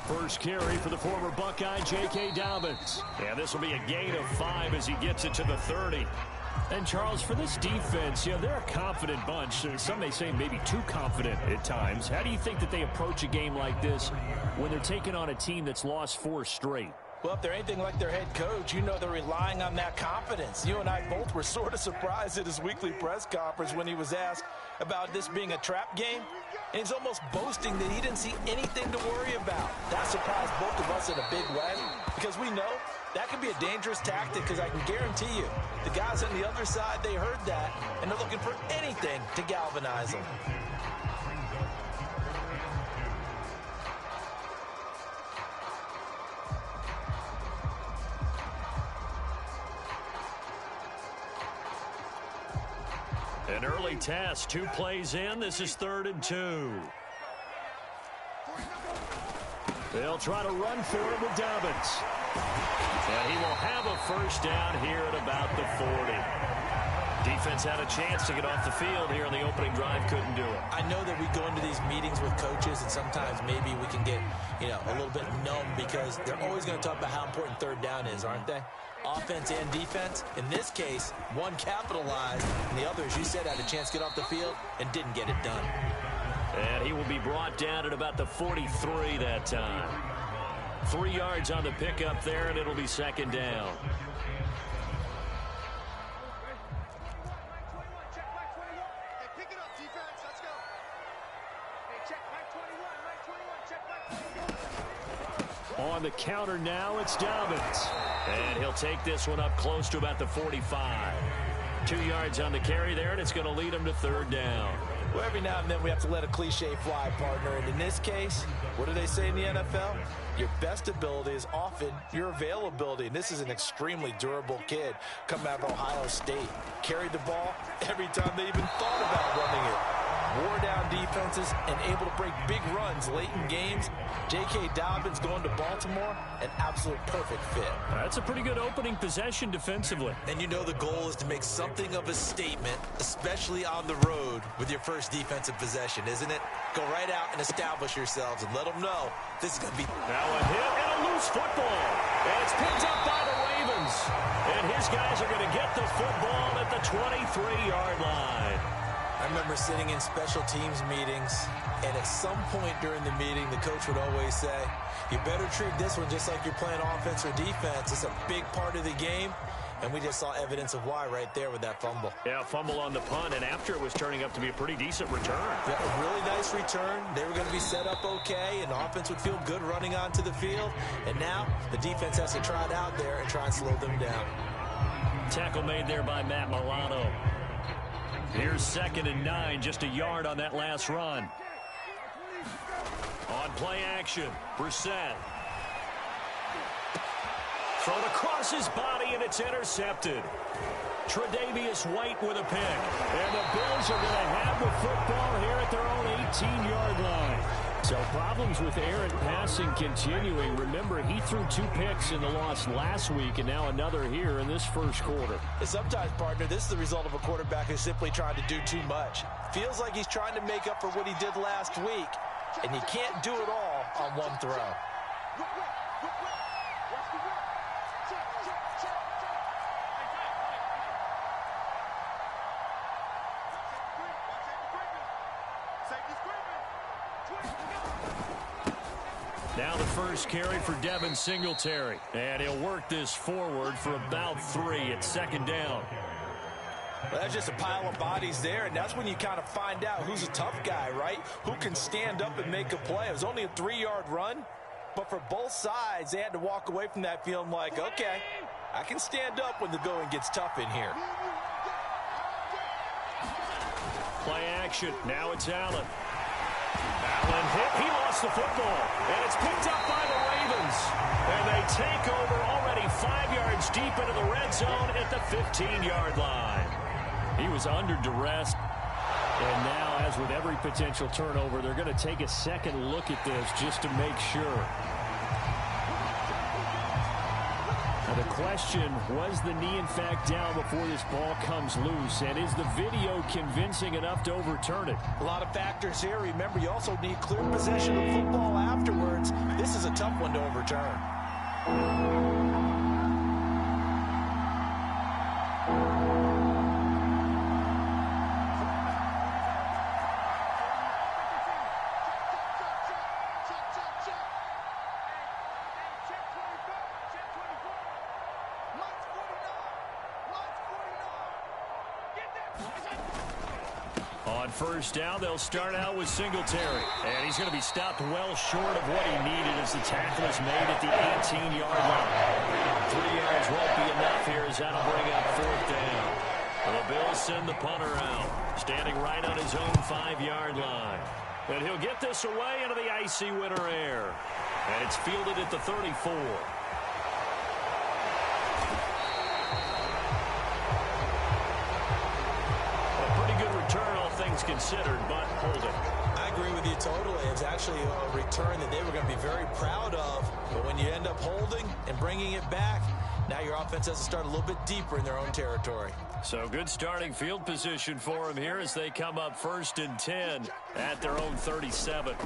First carry for the former Buckeye, J.K. Dobbins. And this will be a gain of 5 as he gets it to the 30. And, Charles, for this defense, they're a confident bunch. Some may say maybe too confident at times. How do you think that they approach a game like this when they're taking on a team that's lost 4 straight? Well, if they're anything like their head coach, they're relying on that confidence. You and I both were sort of surprised at his weekly press conference when he was asked about this being a trap game. And he's almost boasting that he didn't see anything to worry about. That surprised both of us in a big way because we know that can be a dangerous tactic because I can guarantee you the guys on the other side, they heard that, and they're looking for anything to galvanize them. An early test, 2 plays in. This is 3rd and 2. They'll try to run for it with Dobbins. And he will have a first down here at about the 40. Defense had a chance to get off the field here in the opening drive, couldn't do it. I know that we go into these meetings with coaches, and sometimes maybe we can get, a little bit numb because they're always going to talk about how important 3rd down is, aren't they? Offense and defense. In this case, one capitalized, and the other, as you said, had a chance to get off the field and didn't get it done. And he will be brought down at about the 43 that time. 3 yards on the pickup there, and it'll be 2nd down. On the counter now, it's Dobbins. And he'll take this one up close to about the 45. 2 yards on the carry there, and it's going to lead him to 3rd down. Well, every now and then we have to let a cliche fly, partner. And in this case, what do they say in the NFL? Your best ability is often your availability. And this is an extremely durable kid coming out of Ohio State. Carried the ball every time they even thought about running it. Wore down defenses and able to break big runs late in games. J.K. Dobbins going to Baltimore, an absolute perfect fit. That's a pretty good opening possession defensively. And the goal is to make something of a statement, especially on the road with your first defensive possession, isn't it? Go right out and establish yourselves and let them know this is going to be... Now a hit and a loose football. And it's picked up by the Ravens. And his guys are going to get the football at the 23-yard line. I remember sitting in special teams meetings, and at some point during the meeting, the coach would always say, you better treat this one just like you're playing offense or defense. It's a big part of the game, and we just saw evidence of why right there with that fumble. Yeah, fumble on the punt, and after it was turning up to be a pretty decent return. Yeah, a really nice return. They were going to be set up okay, and the offense would feel good running onto the field, and now the defense has to try it out there and try and slow them down. Tackle made there by Matt Milano. Here's 2nd and 9, just a yard on that last run. On play action, Brissett. Thrown across his body, and it's intercepted. Tre'Davious White with a pick. And the Bills are going to have the football here at their own 18-yard line. So problems with errant passing continuing. Remember, he threw 2 picks in the loss last week, and now another here in this first quarter. And sometimes, partner, this is the result of a quarterback who's simply trying to do too much. Feels like he's trying to make up for what he did last week, and you can't do it all on one throw. Now the first carry for Devin Singletary. And he'll work this forward for about 3 at 2nd down. Well, that's just a pile of bodies there, and that's when you kind of find out who's a tough guy, right? Who can stand up and make a play. It was only a 3-yard run, but for both sides, they had to walk away from that feeling like, okay, I can stand up when the going gets tough in here. Play action. Now it's Allen. Allen hit. He lost the football. And it's picked up by the Ravens. And they take over already 5 yards deep into the red zone at the 15-yard line. He was under duress. And now, as with every potential turnover, they're going to take a second look at this just to make sure. The question, was the knee in fact down before this ball comes loose? And is the video convincing enough to overturn it? A lot of factors here. Remember, you also need clear possession of football afterwards. This is a tough one to overturn. On first down, they'll start out with Singletary. And he's going to be stopped well short of what he needed as the tackle is made at the 18-yard line. 3 yards won't be enough here as that'll bring up fourth down. The Bills send the punter out, standing right on his own 5-yard line. And he'll get this away into the icy winter air. And it's fielded at the 34. Considered, but holding. I agree with you totally. It's actually a return that they were going to be very proud of. But when you end up holding and bringing it back, now your offense has to start a little bit deeper in their own territory. So good starting field position for them here as they come up 1st and 10 at their own 37.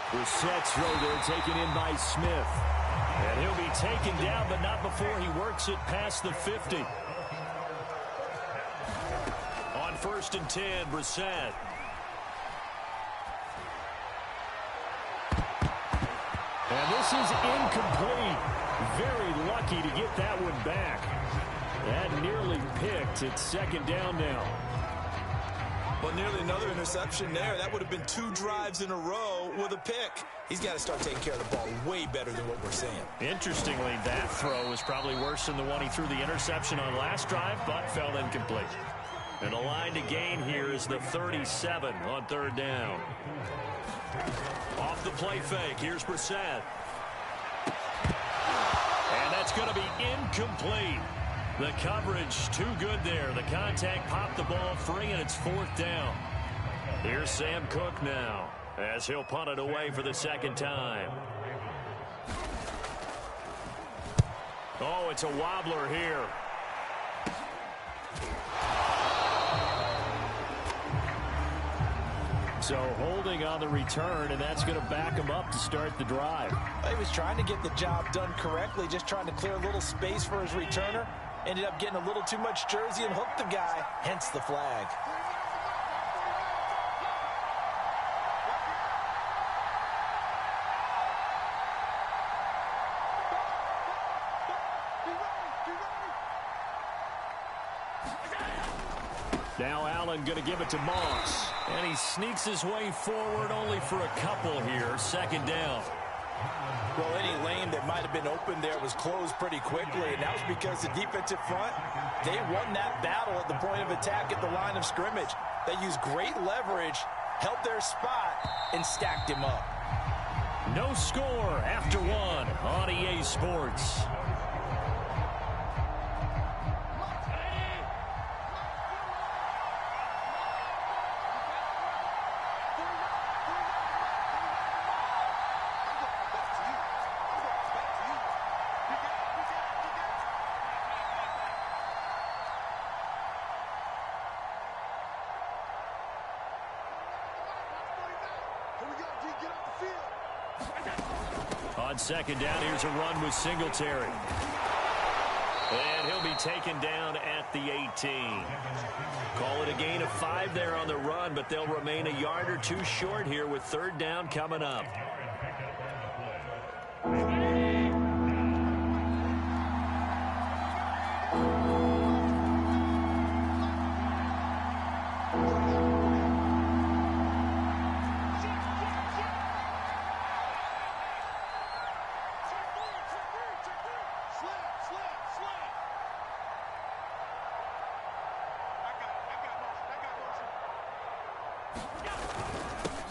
Brissett's throw there taken in by Smith. And he'll be taken down, but not before he works it past the 50. 1st and 10, Brissett. And this is incomplete. Very lucky to get that one back. That nearly picked. It's 2nd down now. Well, nearly another interception there. That would have been 2 drives in a row with a pick. He's got to start taking care of the ball way better than what we're seeing. Interestingly, that throw was probably worse than the one he threw the interception on last drive, but fell incomplete. And the line to gain here is the 37 on 3rd down. Off the play fake, here's Brissett. And that's going to be incomplete. The coverage too good there. The contact popped the ball free, and it's 4th down. Here's Sam Cook now as he'll punt it away for the 2nd time. Oh, it's a wobbler here. So holding on the return, and that's going to back him up to start the drive. He was trying to get the job done correctly, just trying to clear a little space for his returner. Ended up getting a little too much jersey and hooked the guy, hence the flag. Now Allen going to give it to Moss. And he sneaks his way forward only for a couple here. 2nd down. Well, any lane that might have been open there was closed pretty quickly, and that was because the defensive front, they won that battle at the point of attack at the line of scrimmage. They used great leverage, held their spot, and stacked him up. No score after 1 on EA Sports. On 2nd down, here's a run with Singletary. And he'll be taken down at the 18. Call it a gain of 5 there on the run, but they'll remain a yard or 2 short here with 3rd down coming up.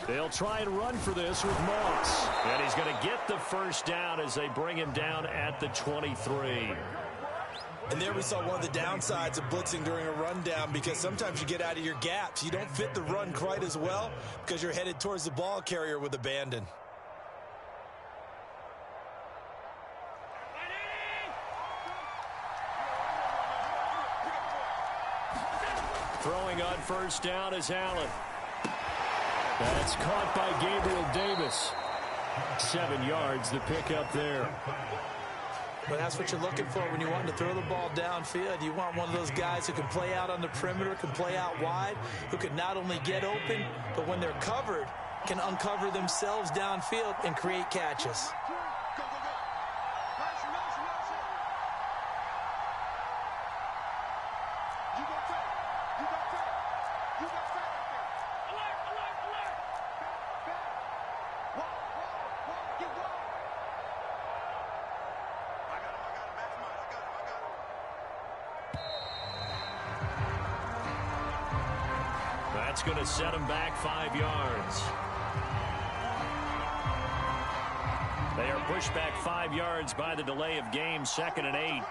They'll try and run for this with Moss. And he's going to get the 1st down as they bring him down at the 23. And there we saw one of the downsides of blitzing during a rundown, because sometimes you get out of your gaps. You don't fit the run quite as well because you're headed towards the ball carrier with abandon. on first down is Allen. That's caught by Gabriel Davis. 7 yards, the pickup there. But that's what you're looking for when you want to throw the ball downfield. You want one of those guys who can play out on the perimeter, can play out wide, who can not only get open, but when they're covered, can uncover themselves downfield and create catches. That's going to set him back 5 yards. They are pushed back 5 yards by the delay of game, 2nd and 8.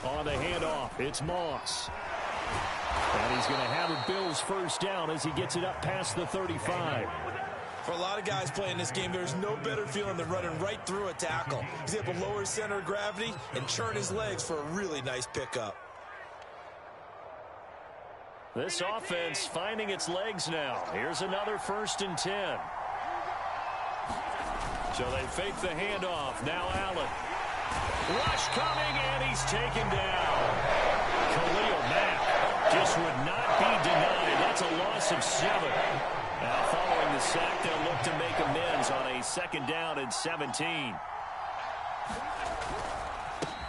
On the handoff, it's Moss. And he's going to have a Bills first down as he gets it up past the 35. For a lot of guys playing this game, there's no better feeling than running right through a tackle. He's able to lower his center of gravity and churn his legs for a really nice pickup. This offense finding its legs now. Here's another 1st and 10. So they fake the handoff. Now Allen. Rush coming, and he's taken down. Khalil Mack just would not be denied. That's a loss of 7. Now following the sack, they'll look to make amends on a 2nd down and 17.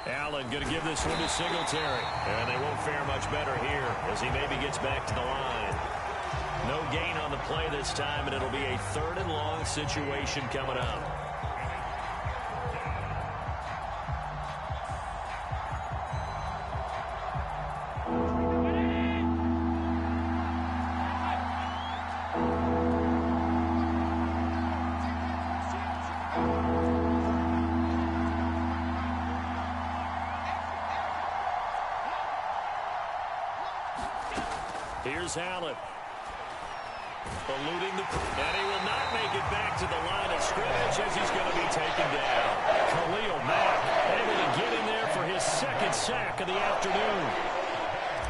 Allen going to give this one to Singletary. And they won't fare much better here as he maybe gets back to the line. No gain on the play this time, and it'll be a 3rd and long situation coming up. Here's Allen. Eluding and he will not make it back to the line of scrimmage as he's going to be taken down. Khalil Mack able to get in there for his 2nd sack of the afternoon.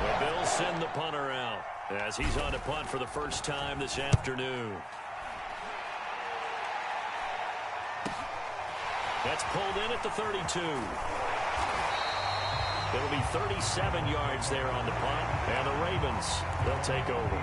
The Bills send the punter out as he's on to punt for the first time this afternoon. That's pulled in at the 32. It'll be 37 yards there on the punt, and the Ravens, they'll take over.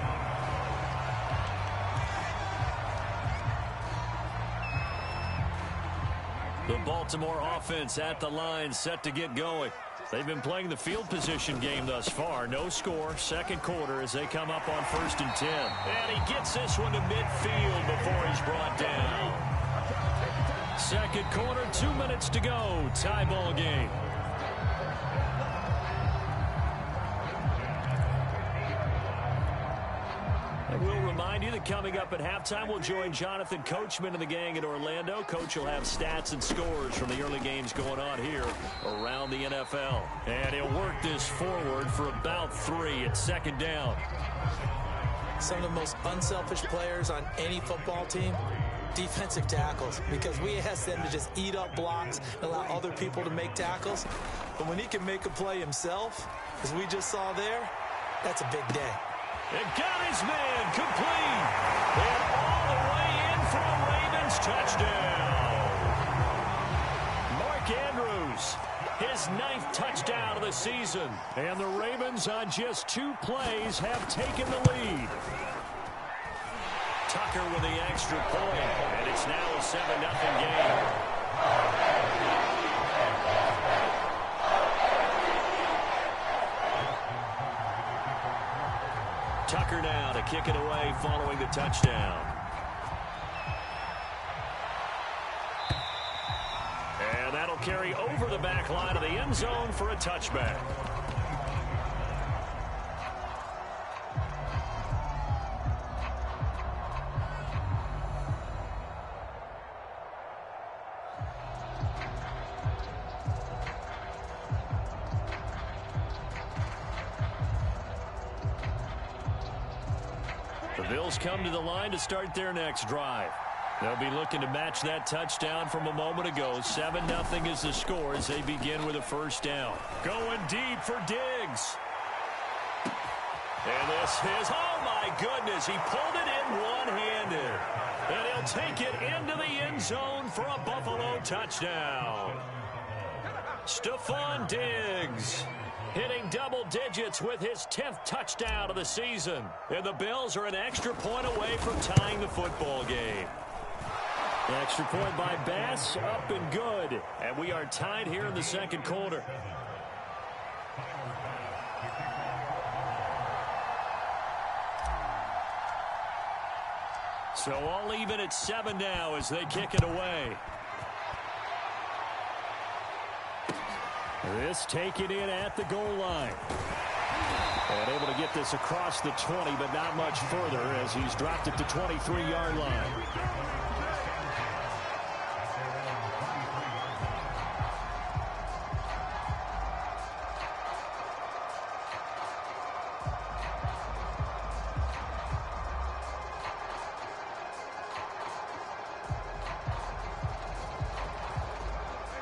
The Baltimore offense at the line, set to get going. They've been playing the field position game thus far. No score, 2nd quarter as they come up on 1st and 10. And he gets this one to midfield before he's brought down. 2nd quarter, 2 minutes to go. Tie ball game. We'll remind you that coming up at halftime, we'll join Jonathan Coachman and the gang in Orlando. Coach will have stats and scores from the early games going on here around the NFL. And he'll work this forward for about 3 at 2nd down. Some of the most unselfish players on any football team, defensive tackles, because we ask them to just eat up blocks and allow other people to make tackles. But when he can make a play himself, as we just saw there, that's a big day. And got his man complete. And all the way in for a Ravens touchdown. Mark Andrews, his 9th touchdown of the season. And the Ravens on just 2 plays have taken the lead. Tucker with the extra point. And it's now a 7-0 game. Tucker now to kick it away following the touchdown. And that'll carry over the back line of the end zone for a touchback. The Bills come to the line to start their next drive. They'll be looking to match that touchdown from a moment ago. 7-0 is the score as they begin with a first down. Going deep for Diggs. And this is, oh my goodness, he pulled it in one-handed. And he'll take it into the end zone for a Buffalo touchdown. Stephon Diggs hitting double digits with his 10th touchdown of the season. And the Bills are an extra point away from tying the football game. Extra point by Bass, up and good. And we are tied here in the second quarter. So all even at 7 now as they kick it away. This taken in at the goal line. And able to get this across the 20, but not much further as he's dropped it to 23-yard line.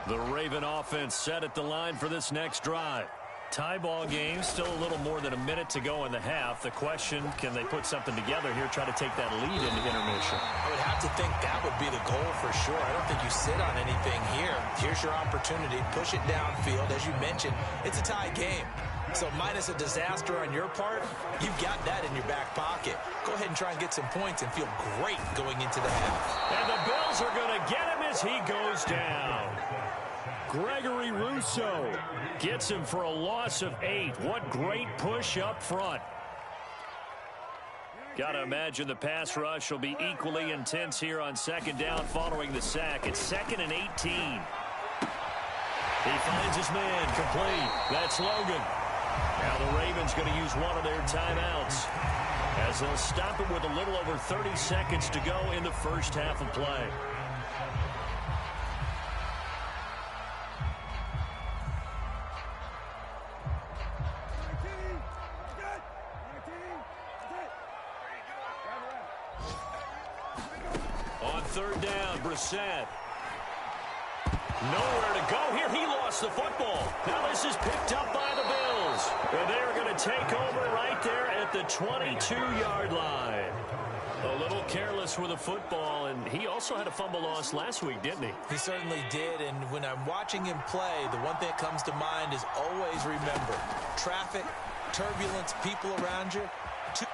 The Raven offense set at the line for this next drive. Tie ball game, still a little more than a minute to go in the half. The question, can they put something together here, try to take that lead into intermission? I would have to think that would be the goal for sure. I don't think you sit on anything here. Here's your opportunity. Push it downfield. As you mentioned, it's a tie game. So minus a disaster on your part, you've got that in your back pocket. Go ahead and try and get some points and feel great going into the half. And the Bills are going to get him as he goes down. Gregory Rousseau gets him for a loss of 8. What great push up front. Got to imagine the pass rush will be equally intense here on second down following the sack. It's 2nd and 18. He finds his man complete. That's Logan. Now the Ravens going to use one of their timeouts as they'll stop it with a little over 30 seconds to go in the first half of play. On third down, Brissett. Nowhere to go here. He lost the football. Now this is picked up by the Bills. And they're going to take over right there at the 22-yard line. A little careless with the football, and he also had a fumble loss last week, didn't he? He certainly did, and when I'm watching him play, the one thing that comes to mind is always remember, traffic, turbulence, people around you.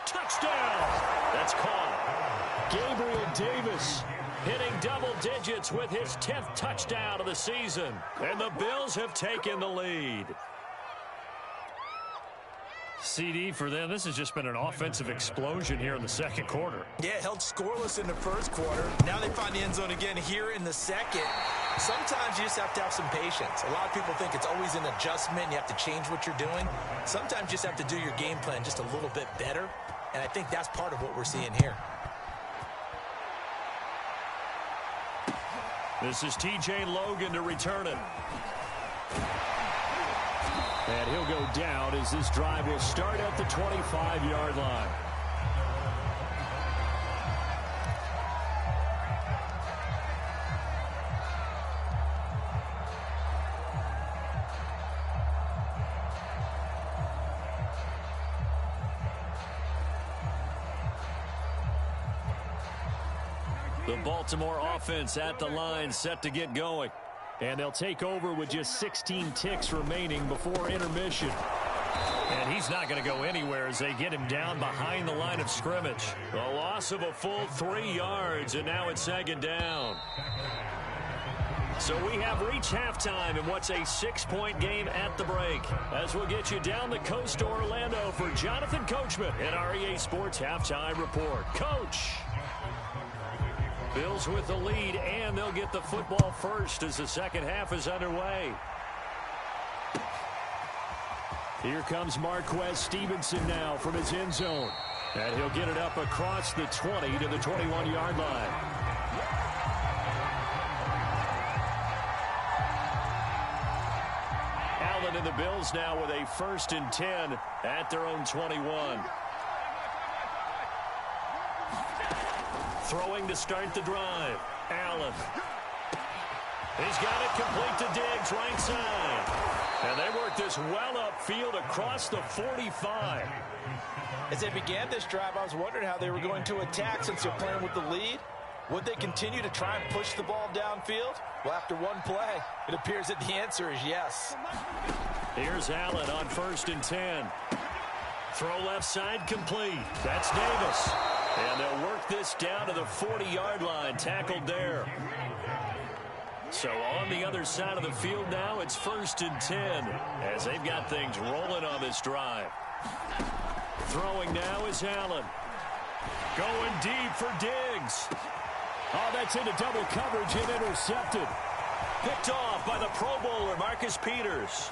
Touchdown! That's caught. Gabriel Davis hitting double digits with his 10th touchdown of the season. And the Bills have taken the lead. CD for them, this has just been an offensive explosion here in the second quarter. Yeah, held scoreless in the first quarter. Now they find the end zone again here in the second. Sometimes you just have to have some patience. A lot of people think it's always an adjustment. You have to change what you're doing. Sometimes you just have to do your game plan just a little bit better. And I think that's part of what we're seeing here. This is TJ Logan to return it. And he'll go down as this drive will start at the 25-yard line. The Baltimore offense at the line, set to get going. And they'll take over with just 16 ticks remaining before intermission. And he's not going to go anywhere as they get him down behind the line of scrimmage. A loss of a full 3 yards, and now it's second down. So we have reached halftime in what's a 6-point game at the break. As we'll get you down the coast to Orlando for Jonathan Coachman in our EA Sports Halftime Report. Coach! Bills with the lead, and they'll get the football first as the second half is underway. Here comes Marquez Stevenson now from his end zone. And he'll get it up across the 20 to the 21-yard line. Allen and the Bills now with a 1st and 10 at their own 21. Throwing to start the drive. Allen. He's got it complete to Diggs, right side. And they work this well upfield across the 45. As they began this drive, I was wondering how they were going to attack since they're playing with the lead. Would they continue to try and push the ball downfield? Well, after one play, it appears that the answer is yes. Here's Allen on 1st and 10. Throw left side complete. That's Davis. And they'll work this down to the 40-yard line, tackled there. So on the other side of the field now, it's 1st and 10 as they've got things rolling on this drive. Throwing now is Allen. Going deep for Diggs. Oh, that's into double coverage and intercepted. Picked off by the Pro Bowler, Marcus Peters.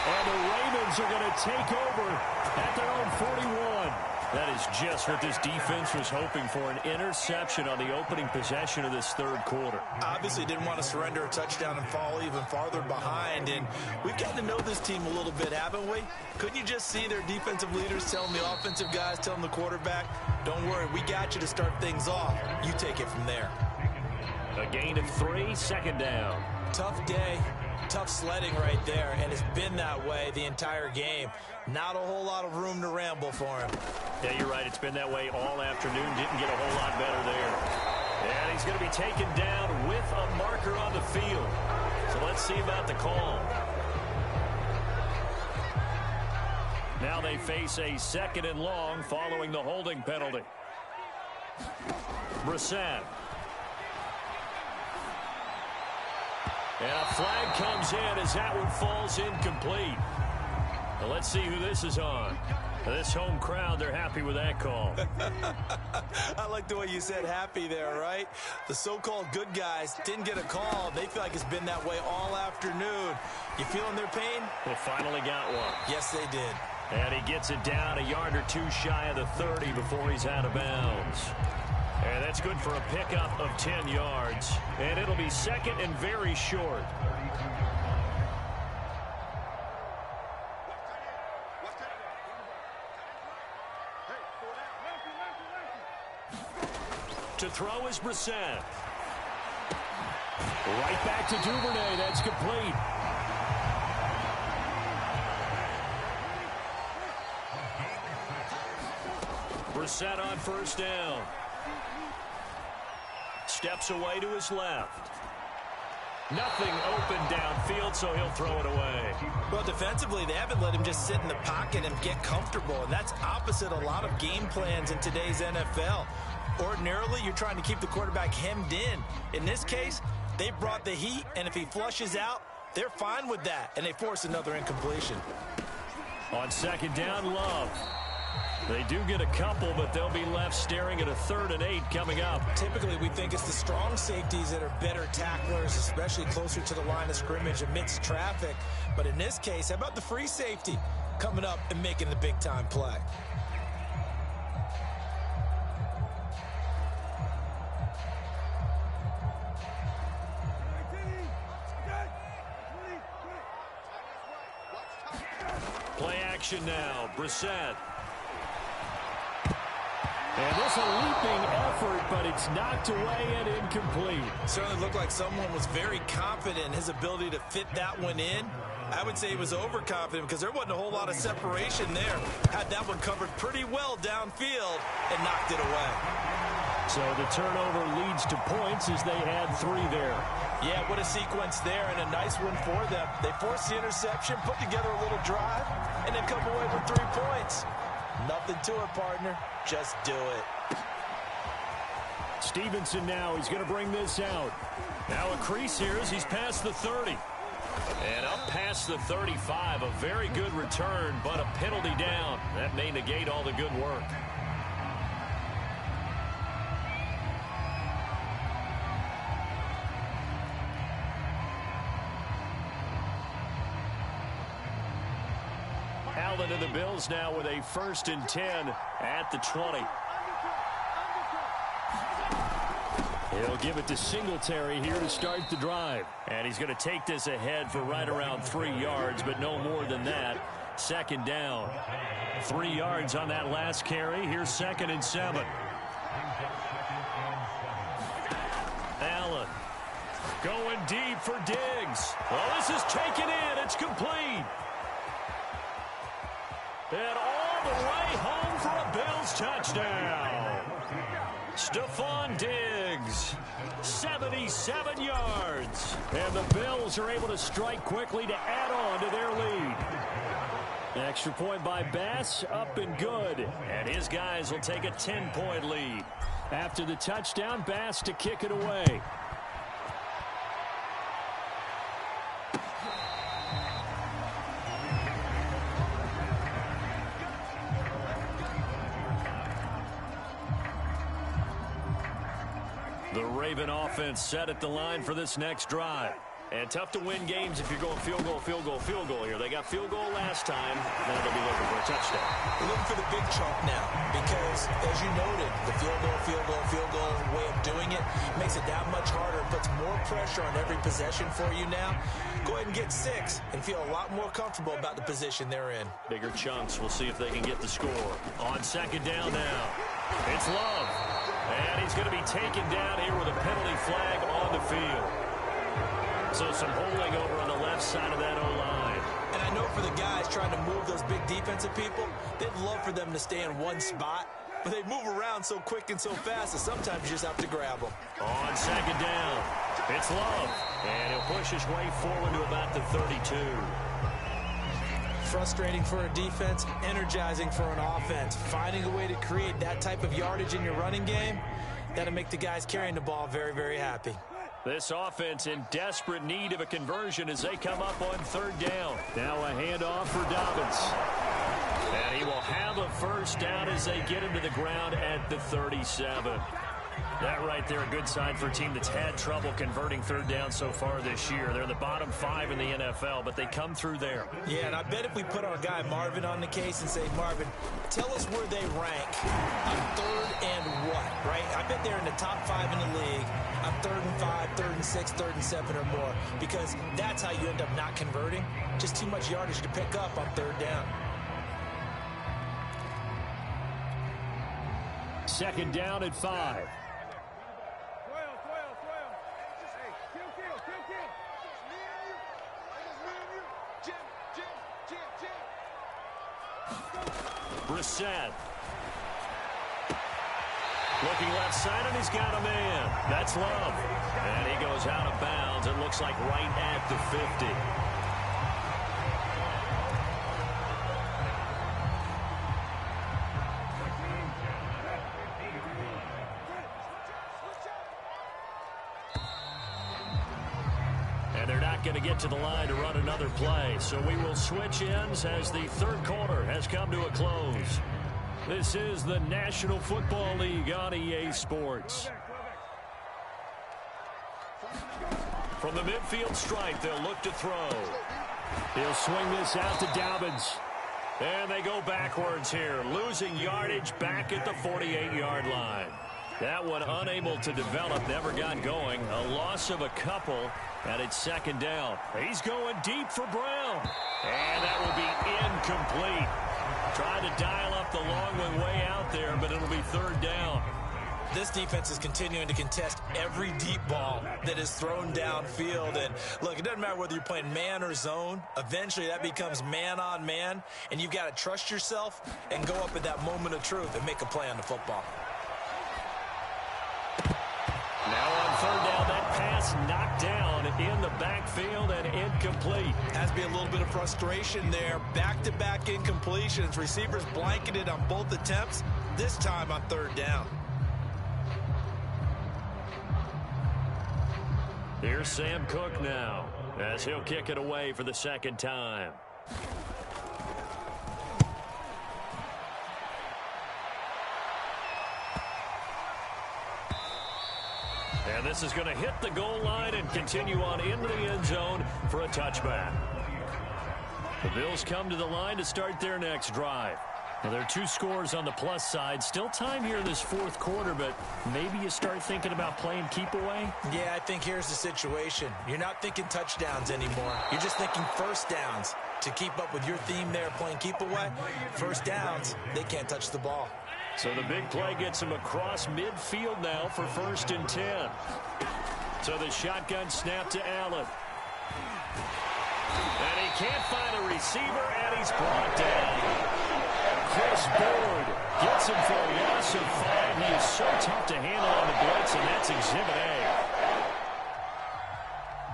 And the Ravens are going to take over at their own 41. That is just what this defense was hoping for, an interception on the opening possession of this third quarter. Obviously didn't want to surrender a touchdown and fall even farther behind. And we've gotten to know this team a little bit, haven't we? Couldn't you just see their defensive leaders telling the offensive guys, telling the quarterback, don't worry, we got you to start things off. You take it from there. A gain of 3, 2nd down. Tough day. Tough sledding right there, and it's been that way the entire game. Not a whole lot of room to ramble for him. Yeah, you're right. It's been that way all afternoon. Didn't get a whole lot better there. And he's going to be taken down with a marker on the field. So let's see about the call. Now they face a 2nd and long following the holding penalty. Brissett. And a flag comes in as that one falls incomplete. Well, let's see who this is on. This home crowd, they're happy with that call. I like the way you said happy there, right? The so-called good guys didn't get a call. They feel like it's been that way all afternoon. You feeling their pain? They finally got one. Yes, they did. And he gets it down a yard or two shy of the 30 before he's out of bounds. And that's good for a pickup of 10 yards. And it'll be 2nd and very short. To throw is Brissett. Right back to Duvernay. That's complete. Brissett on 1st down. Steps away to his left. Nothing open downfield, so he'll throw it away. Well, defensively, they haven't let him just sit in the pocket and get comfortable, and that's opposite a lot of game plans in today's NFL. Ordinarily, you're trying to keep the quarterback hemmed in. In this case, they brought the heat, and if he flushes out, they're fine with that, and they force another incompletion. On 2nd down, Love. They do get a couple, but they'll be left staring at a 3rd and 8 coming up. Typically, we think it's the strong safeties that are better tacklers, especially closer to the line of scrimmage amidst traffic. But in this case, how about the free safety coming up and making the big-time play? Play action now. Brissett. And this a leaping effort, but it's knocked away and incomplete. Certainly looked like someone was very confident in his ability to fit that one in. I would say he was overconfident because there wasn't a whole lot of separation there. Had that one covered pretty well downfield and knocked it away. So the turnover leads to points as they had 3 there. Yeah, what a sequence there and a nice one for them. They forced the interception, put together a little drive, and then come away with 3 points. Nothing to it, partner. Just do it. Stevenson now. He's going to bring this out. Now a crease here as he's past the 30. And up past the 35. A very good return, but a penalty down. That may negate all the good work. Allen and the Bills now with a 1st and 10 at the 20. He'll give it to Singletary here to start the drive. And he's going to take this ahead for right around 3 yards, but no more than that. 2nd down. 3 yards on that last carry. Here's 2nd and 7. Allen going deep for Diggs. Well, this is taken in. It's complete. And all the way home for a Bills touchdown. Stephon Diggs, 77 yards. And the Bills are able to strike quickly to add on to their lead. Extra point by Bass, up and good. And his guys will take a 10-point lead. After the touchdown, Bass to kick it away. The Raven offense set at the line for this next drive. And tough to win games if you're going field goal, field goal, field goal here. They got field goal last time. Now they'll be looking for a touchdown. They're looking for the big chunk now because, as you noted, the field goal way of doing it makes it that much harder. Puts more pressure on every possession for you now. Go ahead and get 6 and feel a lot more comfortable about the position they're in. Bigger chunks. We'll see if they can get the score. On second down now. It's Love. And he's going to be taken down here with a penalty flag on the field. So some holding over on the left side of that O-line. And I know for the guys trying to move those big defensive people, they'd love for them to stay in one spot. But they move around so quick and so fast that sometimes you just have to grab them. On second down, it's Love. And he'll push his way forward to about the 32. Frustrating for a defense, energizing for an offense. Finding a way to create that type of yardage in your running game, that'll make the guys carrying the ball very, very happy. This offense in desperate need of a conversion as they come up on third down. Now a handoff for Dobbins. And he will have a first down as they get him to the ground at the 37. That right there, a good sign for a team that's had trouble converting third down so far this year. They're the bottom 5 in the NFL, but they come through there. Yeah, and I bet if we put our guy Marvin on the case and say, Marvin, tell us where they rank on third and what, right? I bet they're in the top 5 in the league on 3rd and 5, 3rd and 6, 3rd and 7 or more, because that's how you end up not converting. Just too much yardage to pick up on third down. Second down at 5. Brissett. Looking left side, and he's got a man. That's Love. And he goes out of bounds. It looks like right at the 50. And they're not going to get to the line to run another play. So we will switch ends as the third quarter has come to a close. This is the National Football League on EA Sports. From the midfield stripe, they'll look to throw. He'll swing this out to Dobbins. And they go backwards here, losing yardage back at the 48-yard line. That one unable to develop, never got going. A loss of a couple, and it's second down. He's going deep for Brown. And that will be incomplete. Trying to dial up the long one way out there, but it'll be third down. This defense is continuing to contest every deep ball that is thrown downfield. And look, it doesn't matter whether you're playing man or zone. Eventually that becomes man on man, and you've got to trust yourself and go up at that moment of truth and make a play on the football. Now on third down, that pass knocked down in the backfield and incomplete. Has to be a little bit of frustration there. Back-to-back incompletions. Receivers blanketed on both attempts, this time on third down. Here's Sam Cook now as he'll kick it away for the second time. And this is going to hit the goal line and continue on into the end zone for a touchback. The Bills come to the line to start their next drive. Now, there are 2 scores on the plus side. Still time here in this fourth quarter, but maybe you start thinking about playing keep away? Yeah, I think here's the situation. You're not thinking touchdowns anymore. You're just thinking first downs. To keep up with your theme there, playing keep away, first downs, they can't touch the ball. So the big play gets him across midfield now for 1st and 10. So the shotgun snap to Allen. And he can't find a receiver, and he's brought down. Chris Board gets him for a loss of 5. He is so tough to handle on the blitz, and that's Exhibit A.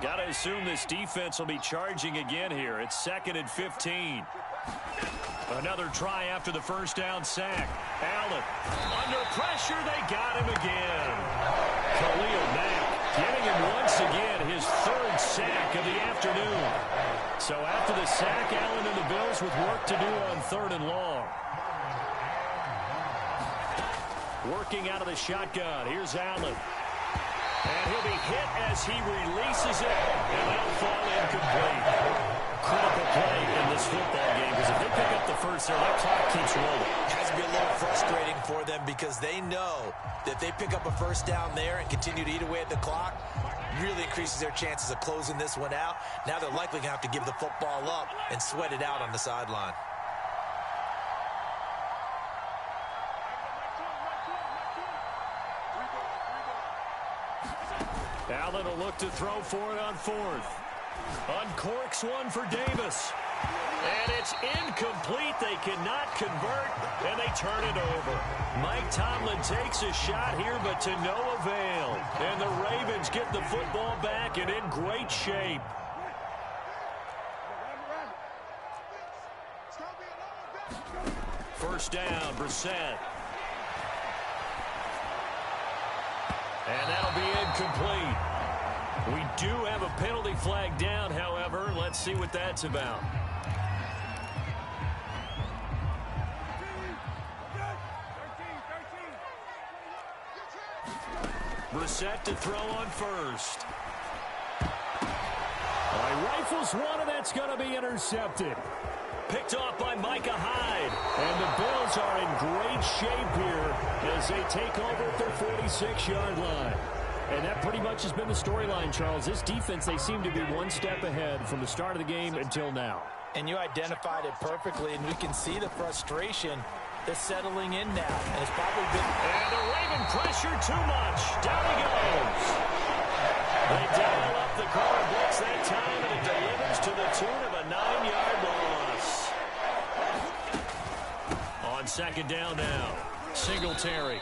Got to assume this defense will be charging again here. It's 2nd and 15. Another try after the first down sack. Allen under pressure. They got him again. Khalil Mack getting him once again, his 3rd sack of the afternoon. So after the sack, Allen and the Bills with work to do on 3rd and long. Working out of the shotgun. Here's Allen. And he'll be hit as he releases it, and that'll fall incomplete. Critical play in this football game, because if they pick up the first there, that clock keeps rolling. It has to be a little frustrating for them because they know that if they pick up a first down there and continue to eat away at the clock, really increases their chances of closing this one out. Now they're likely going to have to give the football up and sweat it out on the sideline. Allen will look to throw for it on 4th. Uncorks one for Davis. And it's incomplete. They cannot convert, and they turn it over. Mike Tomlin takes a shot here, but to no avail. And the Ravens get the football back and in great shape. First down, Brissett. And that'll be incomplete. We do have a penalty flag down, however. Let's see what that's about. Brissett to throw on 1st. Rifles one, and that's going to be intercepted. Picked off by Micah Hyde. And the Bills are in great shape here as they take over at their 46-yard line. And that pretty much has been the storyline, Charles. This defense, they seem to be one step ahead from the start of the game until now. And you identified it perfectly, and we can see the frustration that's settling in now. And it's probably been... And the Raven pressure too much. Down he goes. They dial up the corner blitz that time, and it delivers to the tune of a 9-yard loss. On 2nd down now, Singletary.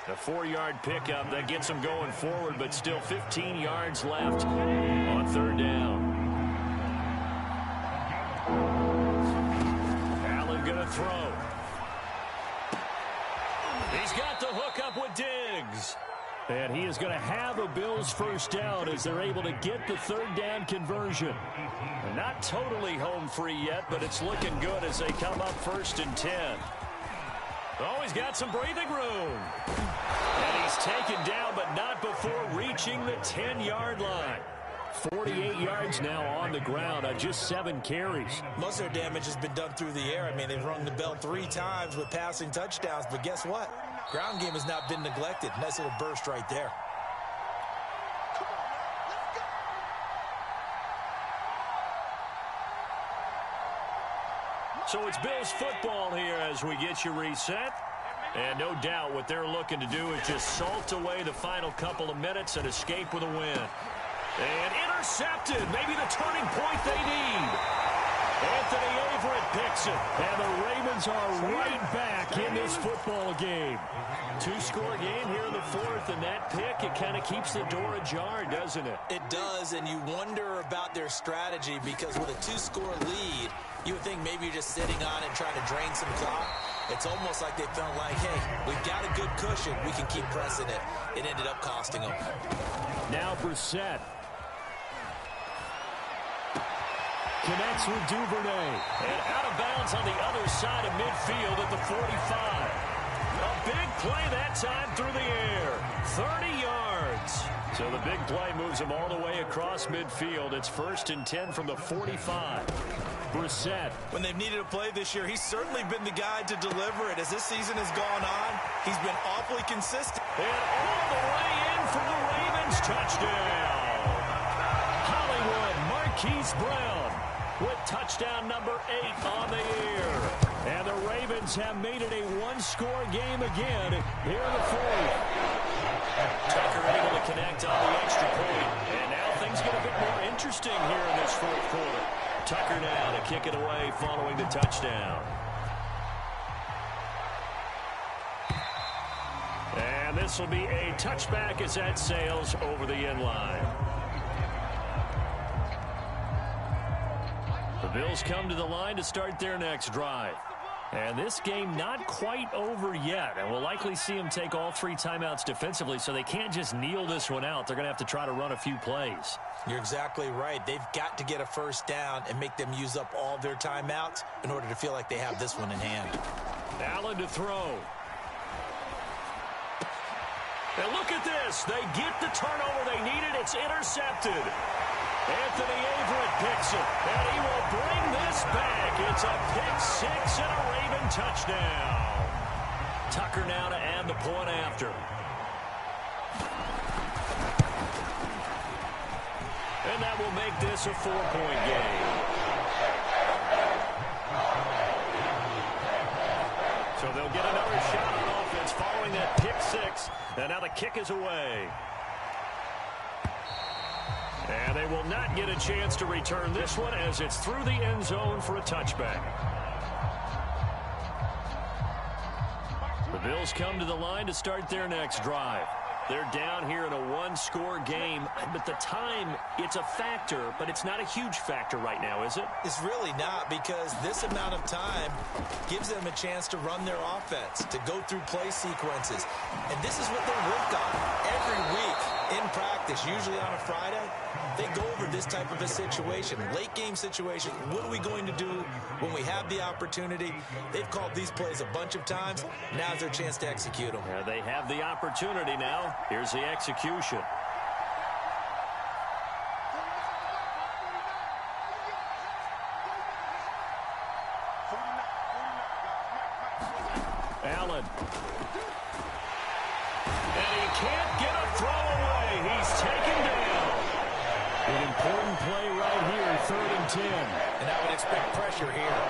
A 4-yard pickup that gets them going forward, but still 15 yards left on 3rd down. Allen going to throw. He's got the hook up with Diggs. And he is going to have a Bills first down as they're able to get the 3rd down conversion. Not totally home free yet, but it's looking good as they come up 1st and 10. Oh, he's got some breathing room. And he's taken down, but not before reaching the 10-yard line. 48 yards now on the ground on just 7 carries. Most of their damage has been done through the air. I mean, they've rung the bell 3 times with passing touchdowns, but guess what? Ground game has not been neglected. Nice little burst right there. So it's Bills football here as we get you reset. And no doubt what they're looking to do is just salt away the final couple of minutes and escape with a win. And intercepted. Maybe the turning point they need. Anthony Averett picks it. And the Ravens are right back in this football game. 2-score game here in the 4th, and that pick, it kind of keeps the door ajar, doesn't it? It does, and you wonder about their strategy because with a 2-score lead, you would think maybe you're just sitting on it trying to drain some clock. It's almost like they felt like, hey, we've got a good cushion. We can keep pressing it. It ended up costing them. Now Brissett. Connects with Duvernay. And out of bounds on the other side of midfield at the 45. A big play that time through the air. 30 yards. So the big play moves him all the way across midfield. It's 1st and 10 from the 45. Brissett. When they've needed a play this year, he's certainly been the guy to deliver it. As this season has gone on, he's been awfully consistent. And all the way in for the Ravens. Touchdown. Hollywood Marquise Brown with touchdown number 8 on the year. And the Ravens have made it a one-score game again here in the fourth. Tucker able to connect on the extra point. And now things get a bit more interesting here in this fourth quarter. Tucker now to kick it away following the touchdown. And this will be a touchback as that sails over the end line. The Bills come to the line to start their next drive. And this game not quite over yet. And we'll likely see them take all 3 timeouts defensively, so they can't just kneel this one out. They're going to have to try to run a few plays. You're exactly right. They've got to get a first down and make them use up all their timeouts in order to feel like they have this one in hand. Allen to throw. And look at this. They get the turnover they needed. It's intercepted. Anthony Averett picks it, and he will bring this back. It's a pick-6 and a Raven touchdown. Tucker now to add the point after. And that will make this a 4-point game. So they'll get another shot on offense following that pick-6. And now the kick is away. And they will not get a chance to return this one as it's through the end zone for a touchback. The Bills come to the line to start their next drive. They're down here in a one-score game, but the time, it's a factor, but it's not a huge factor right now, is it? It's really not, because this amount of time gives them a chance to run their offense, to go through play sequences. And this is what they work on every week in practice, usually on a Friday. They go over this type of a situation, late game situation. What are we going to do when we have the opportunity? They've called these plays a bunch of times. Now's their chance to execute them. Yeah, they have the opportunity now. Here's the execution. Allen. And he can't get a throw away. He's taken down. An important play right here, 3rd and 10. And I would expect pressure here.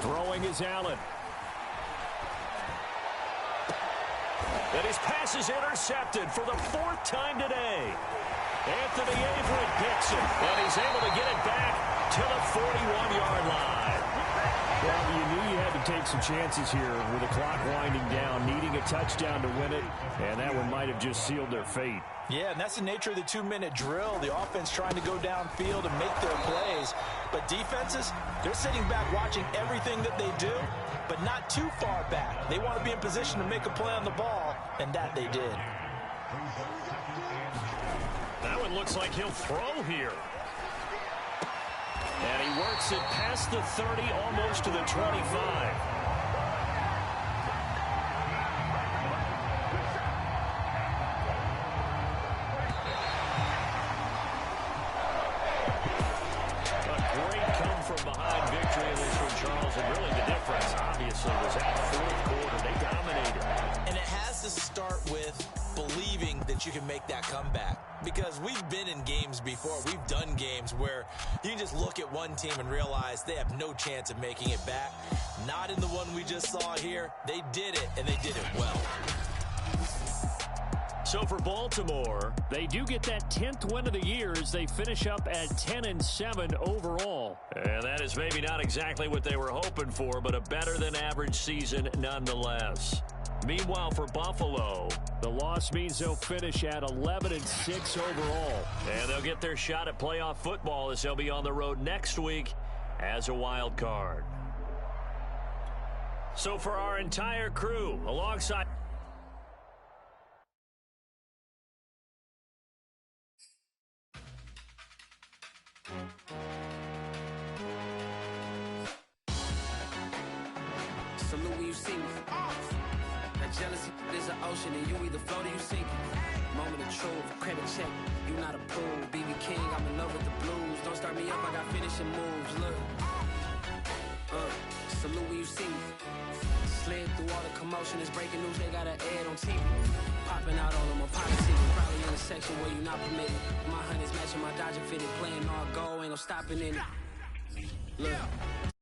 Throwing is Allen. And his pass is intercepted for the 4th time today. Anthony Averett picks it, and he's able to get it back to the 41-yard line. Well, you knew you had to take some chances here with the clock winding down, needing a touchdown to win it, and that one might have just sealed their fate. Yeah, and that's the nature of the 2-minute drill. The offense trying to go downfield and make their plays. But defenses, they're sitting back watching everything that they do, but not too far back. They want to be in position to make a play on the ball, and that they did. That one looks like he'll throw here. And he works it past the 30, almost to the 25. Behind victory in this one, Charles, and really the difference, obviously, was that 4th quarter. They dominated. And it has to start with believing that you can make that comeback. Because we've been in games before. We've done games where you can just look at one team and realize they have no chance of making it back. Not in the one we just saw here. They did it, and they did it well. So for Baltimore, they do get that 10th win of the year as they finish up at 10-7 overall. And that is maybe not exactly what they were hoping for, but a better-than-average season nonetheless. Meanwhile, for Buffalo, the loss means they'll finish at 11-6 overall. And they'll get their shot at playoff football as they'll be on the road next week as a wild card. So for our entire crew, alongside... Salute when you see me. That jealousy is an ocean, and you either float or you sink it. Moment of truth, credit check. You not a pool, BB King. I'm in love with the blues. Don't start me up, I got finishing moves. Look. Salute when you see me. Slid through all the commotion. It's breaking news, they got an ad on TV. Popping out all of my policy. Probably in a section where you not permitted. My honey's matching my Dodger fitted. Playing all go, ain't no stopping in it. Look.